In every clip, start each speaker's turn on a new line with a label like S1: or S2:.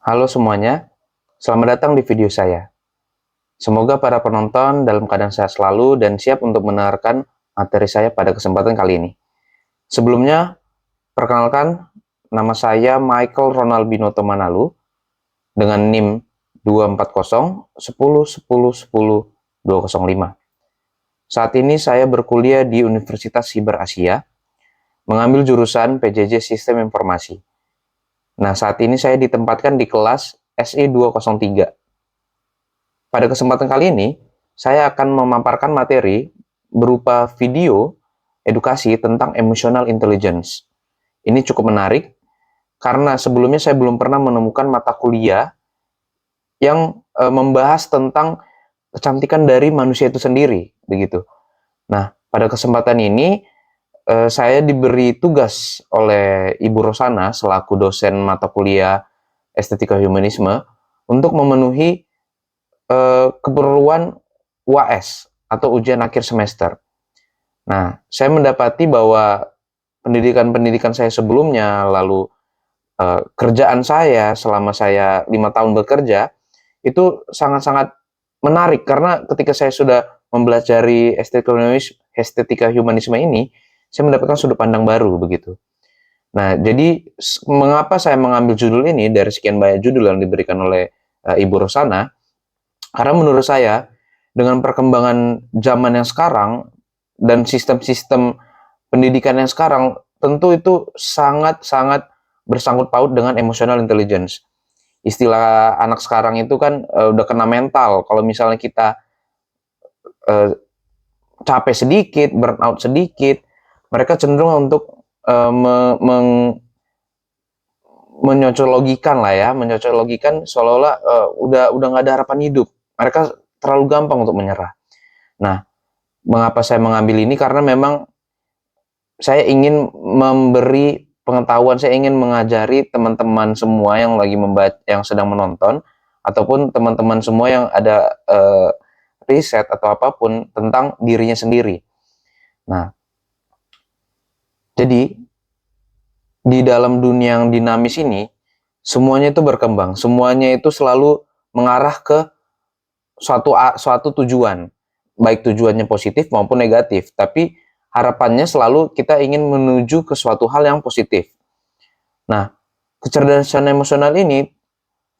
S1: Halo semuanya, selamat datang di video saya. Semoga para penonton dalam keadaan sehat selalu dan siap untuk mendengarkan materi saya pada kesempatan kali ini. Sebelumnya, perkenalkan, nama saya Michael Ronaldinho Tomanalu dengan NIM 240 10 10 10 205. Saat ini saya berkuliah di Universitas Siber Asia, mengambil jurusan PJJ Sistem Informasi. Nah, saat ini saya ditempatkan di kelas SE 203. Pada kesempatan kali ini, saya akan memaparkan materi berupa video edukasi tentang emotional intelligence. Ini cukup menarik karena sebelumnya saya belum pernah menemukan mata kuliah yang membahas tentang kecantikan dari manusia itu sendiri, begitu. Nah, pada kesempatan ini saya diberi tugas oleh Ibu Rosana selaku dosen mata kuliah Estetika Humanisme untuk memenuhi keperluan UAS atau ujian akhir semester. Nah, saya mendapati bahwa pendidikan saya sebelumnya, lalu kerjaan saya selama saya 5 tahun bekerja, itu sangat-sangat menarik karena ketika saya sudah mempelajari estetika humanisme ini, saya mendapatkan sudut pandang baru begitu. Nah, jadi mengapa saya mengambil judul ini dari sekian banyak judul yang diberikan oleh Ibu Rosana? Karena menurut saya, dengan perkembangan zaman yang sekarang dan sistem-sistem pendidikan yang sekarang, tentu itu sangat-sangat bersangkut paut dengan emotional intelligence. Istilah anak sekarang itu kan udah kena mental. Kalau misalnya kita uh, capek sedikit, burnout sedikit, mereka cenderung untuk menyocologikan lah ya, menyocologikan seolah-olah udah nggak ada harapan hidup. Mereka terlalu gampang untuk menyerah. Nah, mengapa saya mengambil ini? Karena memang saya ingin memberi pengetahuan, saya ingin mengajari teman-teman semua yang lagi membaca, yang sedang menonton, ataupun teman-teman semua yang ada riset atau apapun tentang dirinya sendiri. Nah, jadi di dalam dunia yang dinamis ini, semuanya itu berkembang, semuanya itu selalu mengarah ke suatu tujuan, baik tujuannya positif maupun negatif, tapi harapannya selalu kita ingin menuju ke suatu hal yang positif. Nah, kecerdasan emosional ini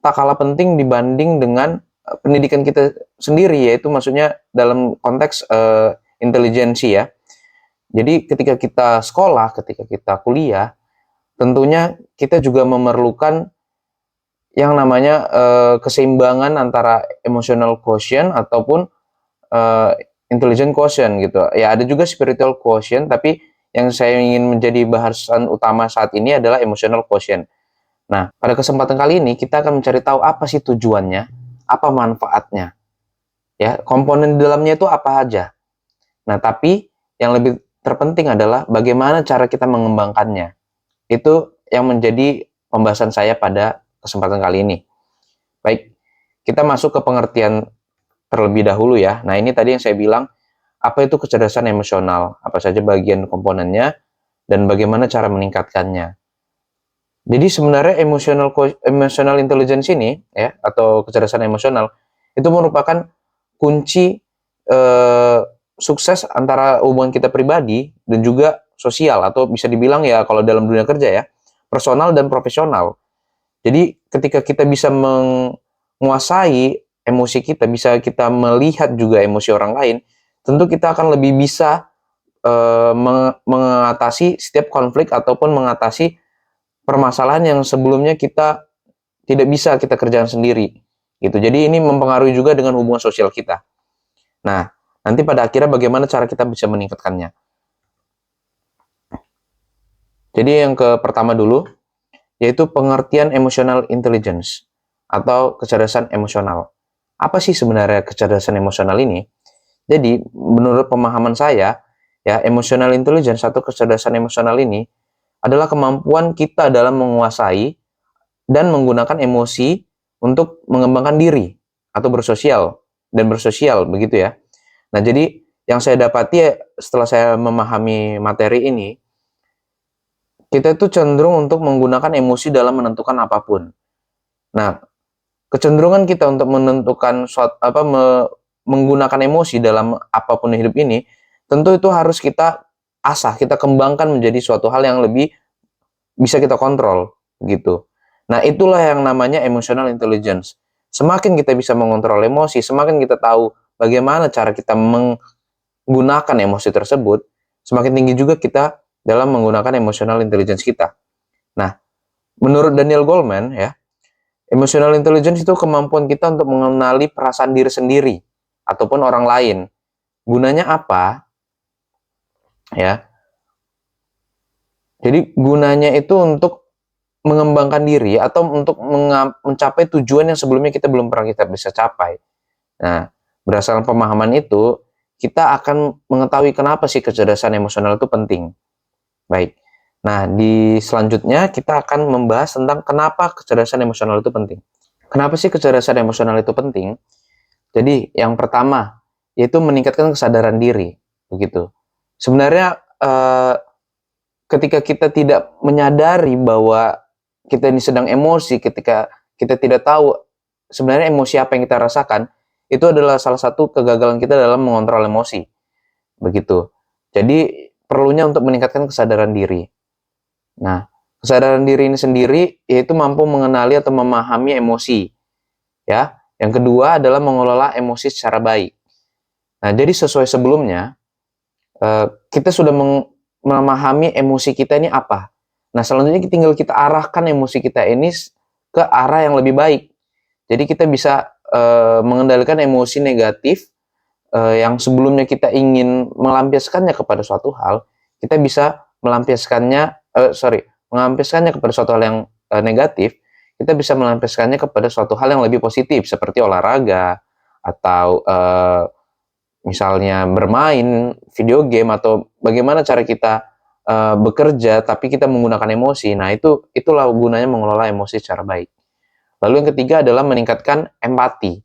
S1: tak kalah penting dibanding dengan pendidikan kita sendiri, yaitu maksudnya dalam konteks intelijensi ya. Jadi ketika kita sekolah, ketika kita kuliah, tentunya kita juga memerlukan yang namanya keseimbangan antara emotional quotient ataupun uh, intelligent quotient gitu. Ya ada juga spiritual quotient, tapi yang saya ingin menjadi bahasan utama saat ini adalah emotional quotient. Nah, pada kesempatan kali ini kita akan mencari tahu apa sih tujuannya, apa manfaatnya, ya komponen di dalamnya itu apa aja. Nah, tapi yang lebih terpenting adalah bagaimana cara kita mengembangkannya. Itu yang menjadi pembahasan saya pada kesempatan kali ini. Baik, kita masuk ke pengertian terlebih dahulu ya. Nah, ini tadi yang saya bilang, apa itu kecerdasan emosional, apa saja bagian komponennya, dan bagaimana cara meningkatkannya. Jadi sebenarnya emotional intelligence ini ya atau kecerdasan emosional itu merupakan kunci eh, sukses antara hubungan kita pribadi dan juga sosial atau bisa dibilang ya kalau dalam dunia kerja ya personal dan profesional. Jadi ketika kita bisa menguasai emosi kita, bisa kita melihat juga emosi orang lain, tentu kita akan lebih bisa mengatasi setiap konflik ataupun mengatasi permasalahan yang sebelumnya kita tidak bisa kita kerjakan sendiri gitu. Jadi ini mempengaruhi juga dengan hubungan sosial kita. Nah, nanti pada akhirnya bagaimana cara kita bisa meningkatkannya. Jadi yang pertama dulu yaitu pengertian emotional intelligence atau kecerdasan emosional. Apa sih sebenarnya kecerdasan emosional ini? Jadi menurut pemahaman saya ya emotional intelligence atau kecerdasan emosional ini adalah kemampuan kita dalam menguasai dan menggunakan emosi untuk mengembangkan diri atau bersosial begitu ya. Nah, jadi yang saya dapati ya, setelah saya memahami materi ini, kita itu cenderung untuk menggunakan emosi dalam menentukan apapun. Nah, kecenderungan kita untuk menentukan menggunakan emosi dalam apapun hidup ini, tentu itu harus kita asah, kita kembangkan menjadi suatu hal yang lebih bisa kita kontrol, gitu. Nah, itulah yang namanya emotional intelligence. Semakin kita bisa mengontrol emosi, semakin kita tahu bagaimana cara kita menggunakan emosi tersebut, semakin tinggi juga kita dalam menggunakan emotional intelligence kita. Nah, menurut Daniel Goleman ya, emotional intelligence itu kemampuan kita untuk mengenali perasaan diri sendiri ataupun orang lain. Gunanya apa? Ya. Jadi gunanya itu untuk mengembangkan diri atau untuk mencapai tujuan yang sebelumnya kita belum pernah kita bisa capai. Nah, berdasarkan pemahaman itu, kita akan mengetahui kenapa sih kecerdasan emosional itu penting. Baik. Nah, di selanjutnya kita akan membahas tentang kenapa kecerdasan emosional itu penting. Kenapa sih kecerdasan emosional itu penting? Jadi, yang pertama yaitu meningkatkan kesadaran diri, begitu. Sebenarnya ketika kita tidak menyadari bahwa kita ini sedang emosi, ketika kita tidak tahu sebenarnya emosi apa yang kita rasakan, itu adalah salah satu kegagalan kita dalam mengontrol emosi, begitu. Jadi perlunya untuk meningkatkan kesadaran diri. Nah, kesadaran diri ini sendiri yaitu mampu mengenali atau memahami emosi, ya. Yang kedua adalah mengelola emosi secara baik. Nah, jadi sesuai sebelumnya, kita sudah memahami emosi kita ini apa. Nah, selanjutnya tinggal kita arahkan emosi kita ini ke arah yang lebih baik. Jadi kita bisa mengendalikan emosi negatif yang sebelumnya kita ingin melampiaskannya kepada suatu hal, kita bisa melampiaskannya kepada suatu hal yang negatif, kita bisa melampiaskannya kepada suatu hal yang lebih positif seperti olahraga atau misalnya bermain video game atau bagaimana cara kita bekerja tapi kita menggunakan emosi. Nah, itulah gunanya mengelola emosi secara baik. Lalu yang ketiga adalah meningkatkan empati.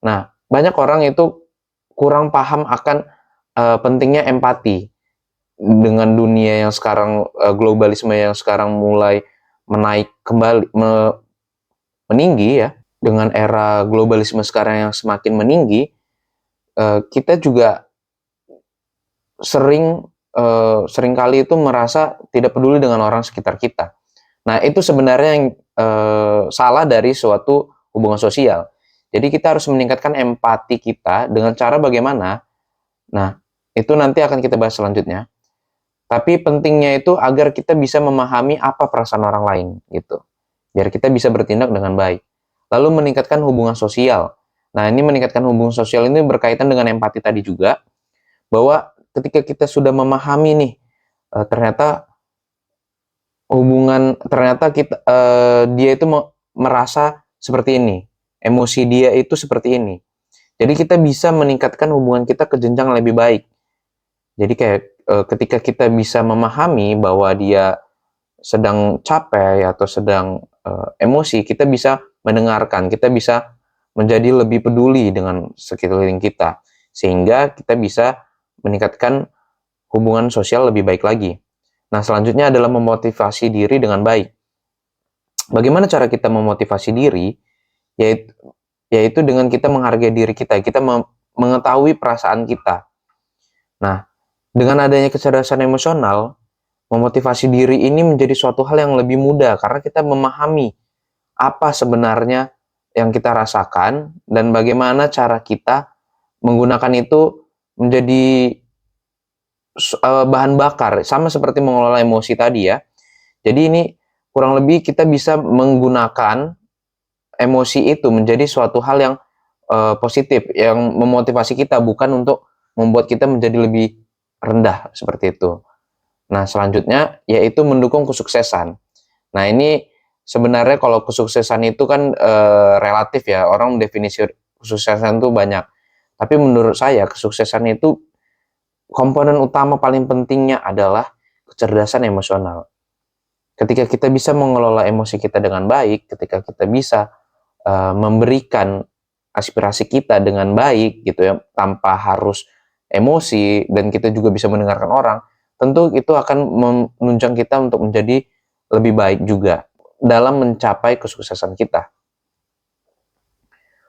S1: Nah, banyak orang itu kurang paham akan pentingnya empati dengan dunia yang sekarang globalisme yang sekarang mulai menaik kembali meninggi ya, dengan era globalisme sekarang yang semakin meninggi, kita juga seringkali itu merasa tidak peduli dengan orang sekitar kita. Nah, itu sebenarnya yang salah dari suatu hubungan sosial. Jadi kita harus meningkatkan empati kita dengan cara bagaimana. Nah, itu nanti akan kita bahas selanjutnya. Tapi pentingnya itu agar kita bisa memahami apa perasaan orang lain gitu. Biar kita bisa bertindak dengan baik. Lalu meningkatkan hubungan sosial. Nah, ini meningkatkan hubungan sosial ini berkaitan dengan empati tadi juga, bahwa ketika kita sudah memahami nih, ternyata dia itu merasa seperti ini, emosi dia itu seperti ini. Jadi kita bisa meningkatkan hubungan kita ke jenjang lebih baik. Jadi kayak ketika kita bisa memahami bahwa dia sedang capek atau sedang emosi, kita bisa mendengarkan, kita bisa menjadi lebih peduli dengan sekeliling kita, sehingga kita bisa meningkatkan hubungan sosial lebih baik lagi. Nah, selanjutnya adalah memotivasi diri dengan baik. Bagaimana cara kita memotivasi diri? Yaitu dengan kita menghargai diri kita mengetahui perasaan kita. Nah, dengan adanya kecerdasan emosional, memotivasi diri ini menjadi suatu hal yang lebih mudah karena kita memahami apa sebenarnya yang kita rasakan dan bagaimana cara kita menggunakan itu menjadi bahan bakar, sama seperti mengelola emosi tadi ya. Jadi ini kurang lebih kita bisa menggunakan emosi itu menjadi suatu hal yang positif, yang memotivasi kita, bukan untuk membuat kita menjadi lebih rendah seperti itu. Nah, selanjutnya yaitu mendukung kesuksesan. Nah, ini sebenarnya kalau kesuksesan itu kan relatif ya, orang definisi kesuksesan itu banyak. Tapi menurut saya kesuksesan itu komponen utama paling pentingnya adalah kecerdasan emosional. Ketika kita bisa mengelola emosi kita dengan baik, ketika kita bisa memberikan aspirasi kita dengan baik gitu ya, tanpa harus emosi, dan kita juga bisa mendengarkan orang, tentu itu akan menunjang kita untuk menjadi lebih baik juga dalam mencapai kesuksesan kita.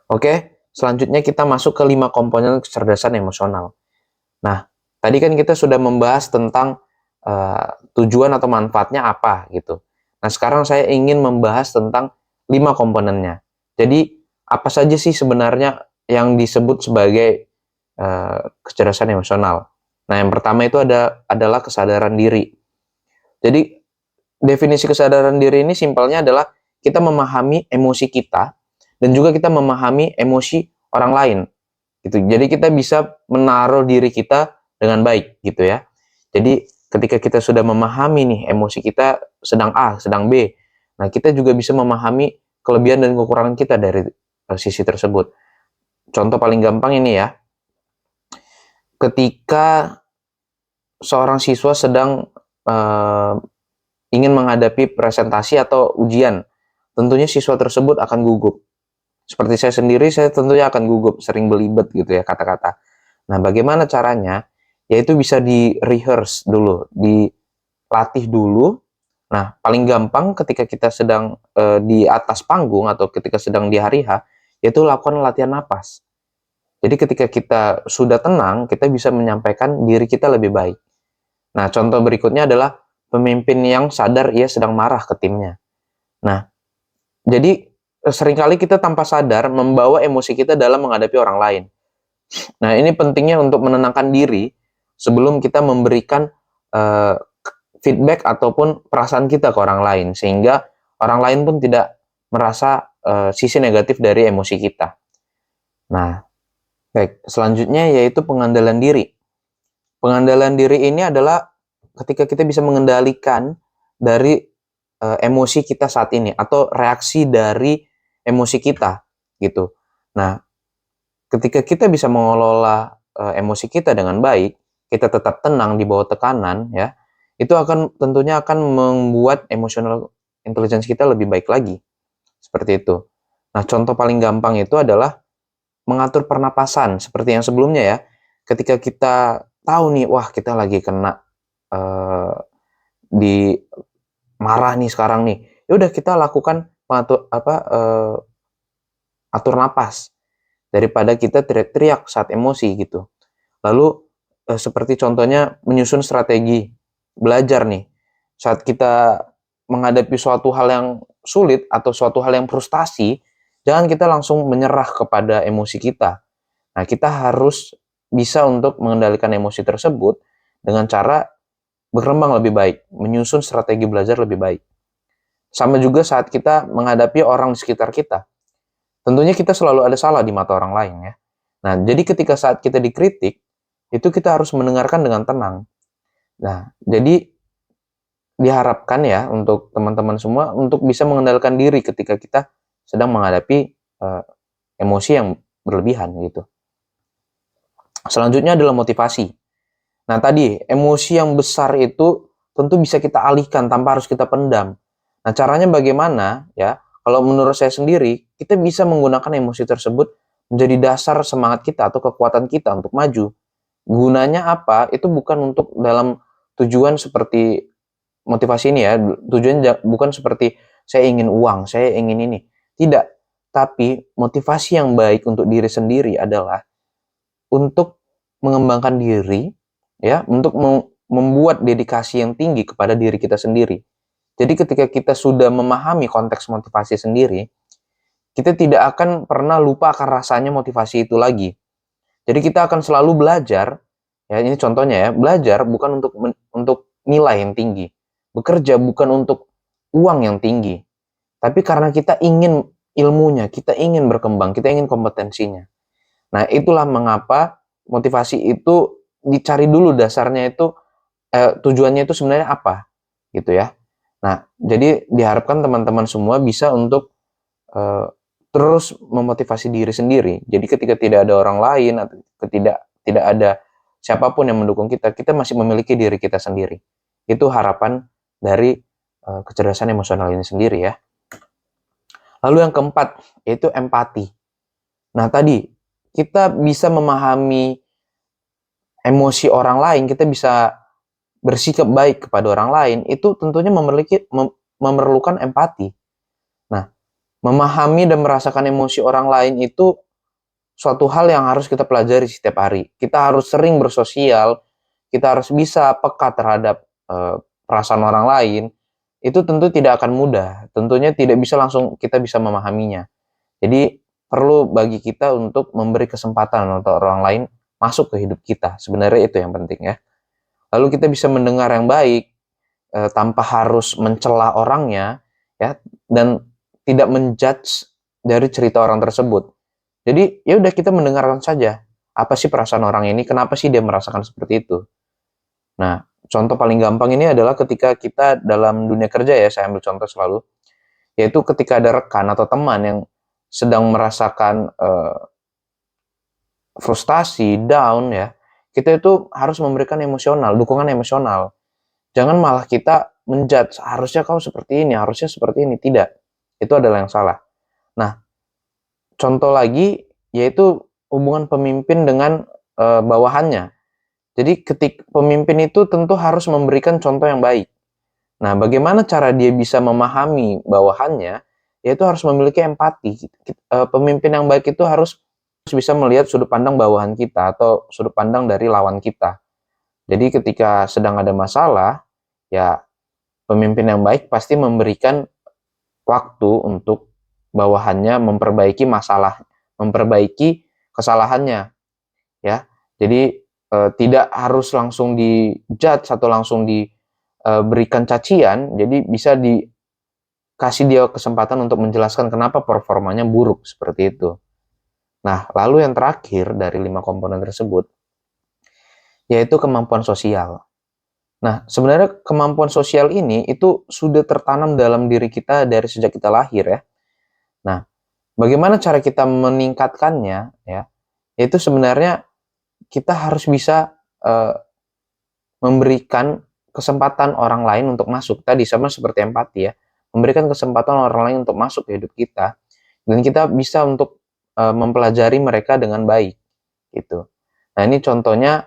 S1: Oke, selanjutnya kita masuk ke 5 komponen kecerdasan emosional. Nah, tadi kan kita sudah membahas tentang tujuan atau manfaatnya apa gitu. Nah, sekarang saya ingin membahas tentang 5 komponennya. Jadi, apa saja sih sebenarnya yang disebut sebagai kecerdasan emosional? Nah, yang pertama itu adalah kesadaran diri. Jadi, definisi kesadaran diri ini simpelnya adalah kita memahami emosi kita dan juga kita memahami emosi orang lain gitu. Jadi kita bisa menaruh diri kita dengan baik gitu ya. Jadi ketika kita sudah memahami nih emosi kita sedang A, sedang B, nah kita juga bisa memahami kelebihan dan kekurangan kita dari sisi tersebut. Contoh paling gampang ini ya, ketika seorang siswa sedang uh, ingin menghadapi presentasi atau ujian, tentunya siswa tersebut akan gugup. Seperti saya sendiri, saya tentunya akan gugup, sering belibet gitu ya kata-kata. Nah, bagaimana caranya? Yaitu bisa di-rehearse dulu, dilatih dulu. Nah, paling gampang ketika kita sedang di atas panggung atau ketika sedang di hari H, yaitu lakukan latihan napas. Jadi ketika kita sudah tenang, kita bisa menyampaikan diri kita lebih baik. Nah, contoh berikutnya adalah pemimpin yang sadar ia sedang marah ke timnya. Nah, jadi seringkali kita tanpa sadar membawa emosi kita dalam menghadapi orang lain. Nah, ini pentingnya untuk menenangkan diri sebelum kita memberikan uh, feedback ataupun perasaan kita ke orang lain, sehingga orang lain pun tidak merasa sisi negatif dari emosi kita. Nah, baik, selanjutnya yaitu pengandalan diri. Pengandalan diri ini adalah ketika kita bisa mengendalikan dari emosi kita saat ini atau reaksi dari emosi kita gitu. Nah, ketika kita bisa mengelola emosi kita dengan baik, kita tetap tenang di bawah tekanan ya, itu akan tentunya akan membuat emotional intelligence kita lebih baik lagi. Seperti itu. Nah, contoh paling gampang itu adalah mengatur pernapasan seperti yang sebelumnya ya. Ketika kita tahu nih, wah kita lagi kena di marah nih sekarang nih. Ya udah kita lakukan atur napas daripada kita teriak-teriak saat emosi gitu. Lalu seperti contohnya menyusun strategi belajar nih. Saat kita menghadapi suatu hal yang sulit atau suatu hal yang frustasi, jangan kita langsung menyerah kepada emosi kita. Nah, kita harus bisa untuk mengendalikan emosi tersebut dengan cara berkembang lebih baik, menyusun strategi belajar lebih baik. Sama juga saat kita menghadapi orang di sekitar kita. Tentunya kita selalu ada salah di mata orang lain ya. Nah, jadi ketika saat kita dikritik, itu kita harus mendengarkan dengan tenang. Nah, jadi diharapkan ya untuk teman-teman semua untuk bisa mengendalikan diri ketika kita sedang menghadapi emosi yang berlebihan gitu. Selanjutnya adalah motivasi. Nah, tadi emosi yang besar itu tentu bisa kita alihkan tanpa harus kita pendam. Nah, caranya bagaimana ya? Kalau menurut saya sendiri, kita bisa menggunakan emosi tersebut menjadi dasar semangat kita atau kekuatan kita untuk maju. Gunanya apa? Itu bukan untuk dalam tujuan seperti motivasi ini ya, tujuan bukan seperti saya ingin uang, saya ingin ini. Tidak. Tapi motivasi yang baik untuk diri sendiri adalah untuk mengembangkan diri, ya, untuk membuat dedikasi yang tinggi kepada diri kita sendiri. Jadi ketika kita sudah memahami konteks motivasi sendiri, kita tidak akan pernah lupa akan rasanya motivasi itu lagi. Jadi kita akan selalu belajar, ya ini contohnya ya, belajar bukan untuk nilai yang tinggi, bekerja bukan untuk uang yang tinggi, tapi karena kita ingin ilmunya, kita ingin berkembang, kita ingin kompetensinya. Nah, itulah mengapa motivasi itu dicari dulu dasarnya itu tujuannya itu sebenarnya apa, gitu ya. Nah, jadi diharapkan teman-teman semua bisa untuk terus memotivasi diri sendiri. Jadi ketika tidak ada orang lain atau tidak ada siapapun yang mendukung kita, kita masih memiliki diri kita sendiri. Itu harapan dari kecerdasan emosional ini sendiri ya. Lalu yang keempat yaitu empati. Nah, tadi kita bisa memahami emosi orang lain, kita bisa bersikap baik kepada orang lain, itu tentunya memerlukan empati. Nah, Memahami dan merasakan emosi orang lain itu suatu hal yang harus kita pelajari setiap hari. Kita harus sering bersosial, kita harus bisa peka terhadap perasaan orang lain. Itu tentu tidak akan mudah. Tentunya tidak bisa langsung kita bisa memahaminya. Jadi perlu bagi kita untuk memberi kesempatan untuk orang lain masuk ke hidup kita. Sebenarnya itu yang penting ya. Lalu kita bisa mendengar yang baik tanpa harus mencela orangnya ya, dan tidak menjudge dari cerita orang tersebut. Jadi ya udah kita mendengarkan saja. Apa sih perasaan orang ini? Kenapa sih dia merasakan seperti itu? Nah, contoh paling gampang ini adalah ketika kita dalam dunia kerja ya, saya ambil contoh selalu, yaitu ketika ada rekan atau teman yang sedang merasakan frustasi, down ya, kita itu harus memberikan emosional, dukungan emosional. Jangan malah kita menjudge, harusnya kau seperti ini, harusnya seperti ini. Tidak. Itu adalah yang salah. Nah, contoh lagi yaitu hubungan pemimpin dengan bawahannya. Jadi ketika pemimpin itu tentu harus memberikan contoh yang baik. Nah, bagaimana cara dia bisa memahami bawahannya? Yaitu harus memiliki empati. Pemimpin yang baik itu harus bisa melihat sudut pandang bawahan kita atau sudut pandang dari lawan kita. Jadi ketika sedang ada masalah, ya pemimpin yang baik pasti memberikan waktu untuk bawahannya memperbaiki masalah, memperbaiki kesalahannya, ya. Jadi tidak harus langsung di-judge atau langsung diberikan cacian, jadi bisa dikasih dia kesempatan untuk menjelaskan kenapa performanya buruk seperti itu. Nah, lalu yang terakhir dari 5 komponen tersebut, yaitu kemampuan sosial. Nah, sebenarnya kemampuan sosial ini itu sudah tertanam dalam diri kita dari sejak kita lahir ya. Nah, bagaimana cara kita meningkatkannya ya? Itu sebenarnya kita harus bisa memberikan kesempatan orang lain untuk masuk. Tadi sama seperti empati ya. Memberikan kesempatan orang lain untuk masuk ke hidup kita dan kita bisa untuk mempelajari mereka dengan baik gitu. Nah, ini contohnya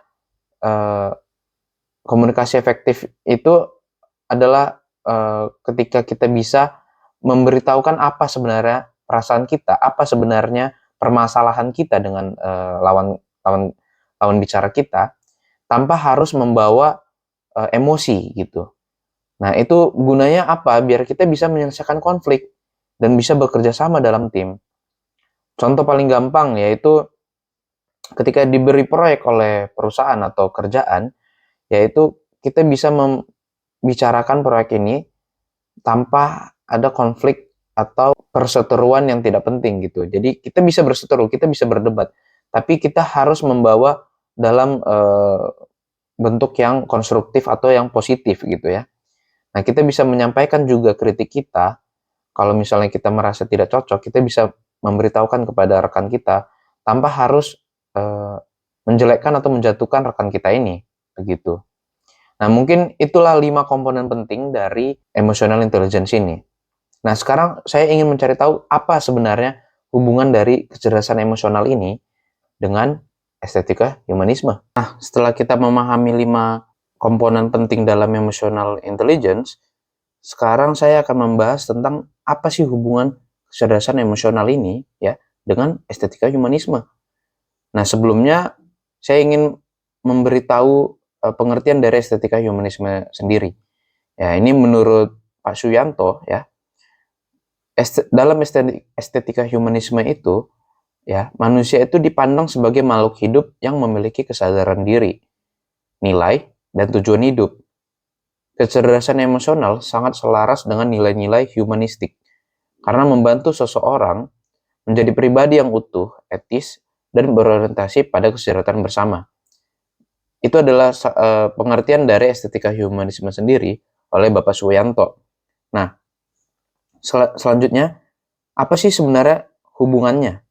S1: komunikasi efektif itu adalah ketika kita bisa memberitahukan apa sebenarnya perasaan kita, apa sebenarnya permasalahan kita dengan lawan bicara kita, tanpa harus membawa emosi gitu. Nah, itu gunanya apa? Biar kita bisa menyelesaikan konflik dan bisa bekerja sama dalam tim. Contoh paling gampang yaitu ketika diberi proyek oleh perusahaan atau kerjaan, yaitu kita bisa membicarakan proyek ini tanpa ada konflik atau perseteruan yang tidak penting gitu. Jadi kita bisa berseteru, kita bisa berdebat, tapi kita harus membawa dalam bentuk yang konstruktif atau yang positif gitu ya. Nah, kita bisa menyampaikan juga kritik kita. Kalau misalnya kita merasa tidak cocok, kita bisa memberitahukan kepada rekan kita tanpa harus menjelekkan atau menjatuhkan rekan kita ini, begitu. Nah, mungkin itulah 5 komponen penting dari emotional intelligence ini. Nah, sekarang saya ingin mencari tahu apa sebenarnya hubungan dari kecerdasan emosional ini dengan estetika humanisme. Nah, setelah kita memahami 5 komponen penting dalam emotional intelligence, sekarang saya akan membahas tentang apa sih hubungan kecerdasan emosional ini ya dengan estetika humanisme. Nah, sebelumnya saya ingin memberitahu pengertian dari estetika humanisme sendiri. Ya, ini menurut Pak Suyanto ya. Dalam estetika humanisme itu ya, manusia itu dipandang sebagai makhluk hidup yang memiliki kesadaran diri, nilai, dan tujuan hidup. Kecerdasan emosional sangat selaras dengan nilai-nilai humanistik karena membantu seseorang menjadi pribadi yang utuh, etis, dan berorientasi pada kesejahteraan bersama. Itu adalah pengertian dari estetika humanisme sendiri oleh Bapak Suyanto. Nah, selanjutnya, apa sih sebenarnya hubungannya?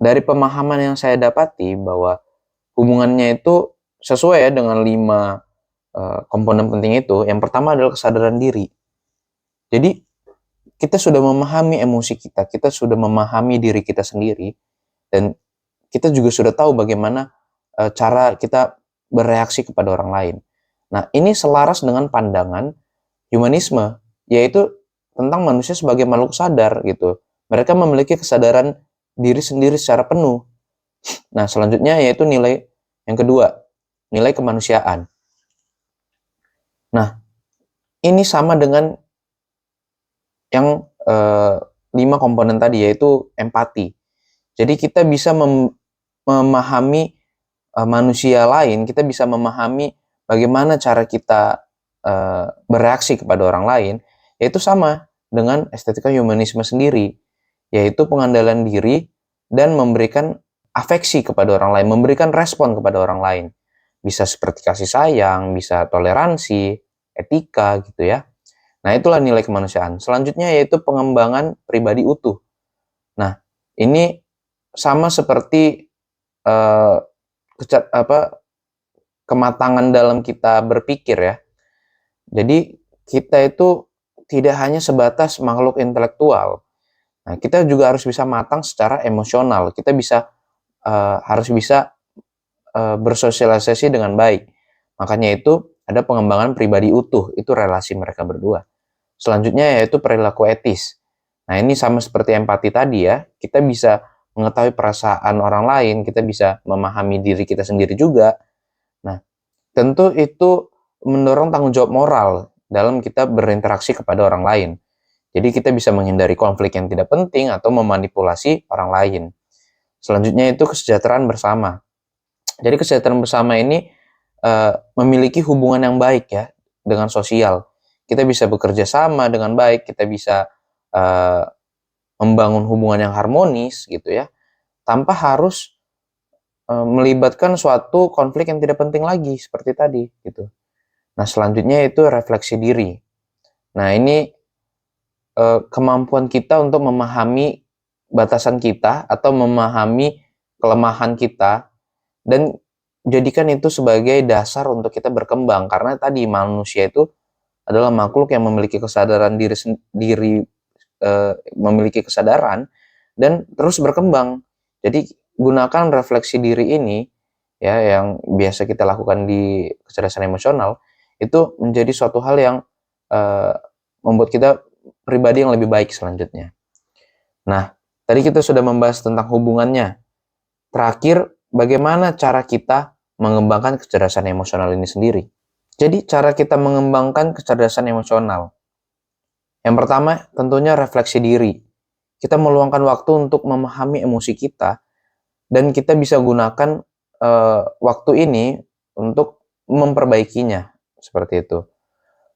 S1: Dari pemahaman yang saya dapati bahwa hubungannya itu sesuai ya dengan 5 komponen penting itu. Yang pertama adalah kesadaran diri. Jadi kita sudah memahami emosi kita, kita sudah memahami diri kita sendiri, dan kita juga sudah tahu bagaimana cara kita bereaksi kepada orang lain. Nah, ini selaras dengan pandangan humanisme, yaitu tentang manusia sebagai makhluk sadar gitu. Mereka memiliki kesadaran diri sendiri secara penuh. Nah, selanjutnya yaitu nilai yang kedua, nilai kemanusiaan. Nah, ini sama dengan yang 5 komponen tadi, yaitu empati. Jadi kita bisa memahami manusia lain, kita bisa memahami bagaimana cara kita bereaksi kepada orang lain, yaitu sama dengan estetika humanisme sendiri, yaitu pengandalan diri dan memberikan afeksi kepada orang lain, memberikan respon kepada orang lain. Bisa seperti kasih sayang, bisa toleransi, etika gitu ya. Nah, itulah nilai kemanusiaan. Selanjutnya yaitu pengembangan pribadi utuh. Nah, ini sama seperti eh, kematangan dalam kita berpikir ya. Jadi kita itu tidak hanya sebatas makhluk intelektual. Nah, kita juga harus bisa matang secara emosional. Kita harus bisa bersosialisasi dengan baik. Makanya itu ada pengembangan pribadi utuh, itu relasi mereka berdua. Selanjutnya yaitu perilaku etis. Nah, ini sama seperti empati tadi ya. Kita bisa mengetahui perasaan orang lain, kita bisa memahami diri kita sendiri juga. Nah, tentu itu mendorong tanggung jawab moral dalam kita berinteraksi kepada orang lain. Jadi kita bisa menghindari konflik yang tidak penting atau memanipulasi orang lain. Selanjutnya itu kesejahteraan bersama. Jadi kesejahteraan bersama ini memiliki hubungan yang baik ya dengan sosial. Kita bisa bekerja sama dengan baik, kita bisa membangun hubungan yang harmonis gitu ya, tanpa harus melibatkan suatu konflik yang tidak penting lagi seperti tadi gitu. Nah, selanjutnya itu refleksi diri. Nah, ini kemampuan kita untuk memahami batasan kita atau memahami kelemahan kita dan jadikan itu sebagai dasar untuk kita berkembang, karena tadi manusia itu adalah makhluk yang memiliki kesadaran memiliki kesadaran dan terus berkembang. Jadi gunakan refleksi diri ini ya yang biasa kita lakukan di kecerdasan emosional itu menjadi suatu hal yang membuat kita pribadi yang lebih baik selanjutnya. Nah, tadi kita sudah membahas tentang hubungannya. Terakhir, bagaimana cara kita mengembangkan kecerdasan emosional ini sendiri? Jadi, cara kita mengembangkan kecerdasan emosional. Yang pertama, tentunya refleksi diri. Kita meluangkan waktu untuk memahami emosi kita, dan kita bisa gunakan waktu ini untuk memperbaikinya, seperti itu.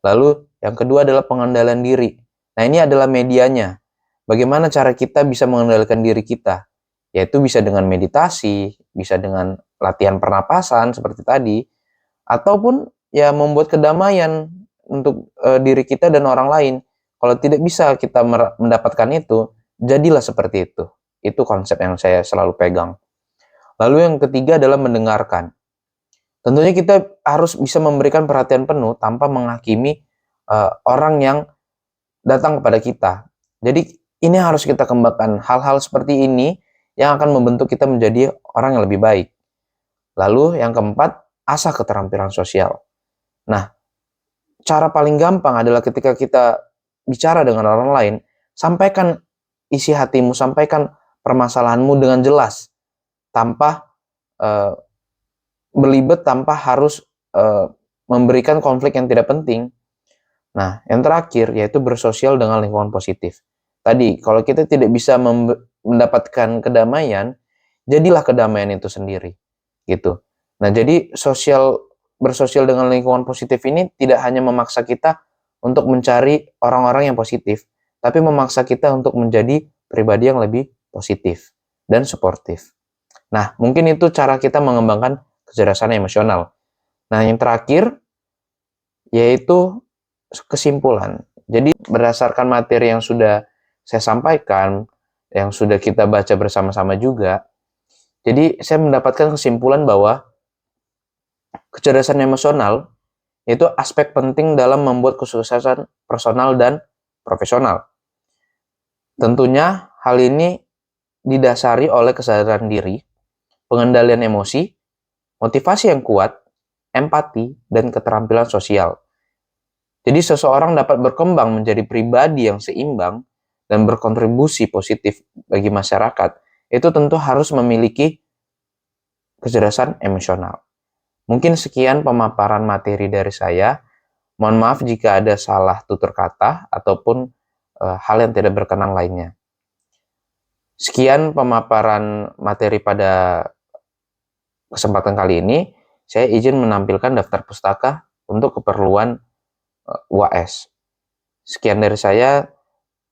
S1: Lalu, yang kedua adalah pengendalian diri. Nah, ini adalah medianya. Bagaimana cara kita bisa mengendalikan diri kita? Yaitu bisa dengan meditasi, bisa dengan latihan pernapasan seperti tadi, ataupun ya membuat kedamaian untuk diri kita dan orang lain. Kalau tidak bisa kita mendapatkan itu, jadilah seperti itu. Itu konsep yang saya selalu pegang. Lalu yang ketiga adalah mendengarkan. Tentunya kita harus bisa memberikan perhatian penuh tanpa menghakimi orang yang datang kepada kita. Jadi ini harus kita kembangkan. Hal-hal seperti ini yang akan membentuk kita menjadi orang yang lebih baik. Lalu yang keempat, asah keterampilan sosial. Nah, cara paling gampang adalah ketika kita bicara dengan orang lain, sampaikan isi hatimu, sampaikan permasalahanmu dengan jelas, tanpa berlibat, tanpa harus memberikan konflik yang tidak penting. Nah, yang terakhir yaitu bersosial dengan lingkungan positif. Tadi, kalau kita tidak bisa mendapatkan kedamaian, jadilah kedamaian itu sendiri, gitu. Nah, jadi bersosial dengan lingkungan positif ini tidak hanya memaksa kita untuk mencari orang-orang yang positif, tapi memaksa kita untuk menjadi pribadi yang lebih positif dan suportif. Nah, mungkin itu cara kita mengembangkan kecerdasan emosional. Nah, yang terakhir yaitu kesimpulan. Jadi berdasarkan materi yang sudah saya sampaikan, yang sudah kita baca bersama-sama juga, jadi saya mendapatkan kesimpulan bahwa kecerdasan emosional itu aspek penting dalam membuat kesuksesan personal dan profesional. Tentunya hal ini didasari oleh kesadaran diri, pengendalian emosi, motivasi yang kuat, empati, dan keterampilan sosial. Jadi seseorang dapat berkembang menjadi pribadi yang seimbang dan berkontribusi positif bagi masyarakat, itu tentu harus memiliki kecerdasan emosional. Mungkin sekian pemaparan materi dari saya. Mohon maaf jika ada salah tutur kata ataupun hal yang tidak berkenan lainnya. Sekian pemaparan materi pada kesempatan kali ini. Saya izin menampilkan daftar pustaka untuk keperluan UAS. Sekian dari saya.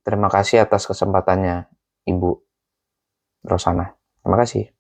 S1: Terima kasih atas kesempatannya, Ibu Rosana. Terima kasih.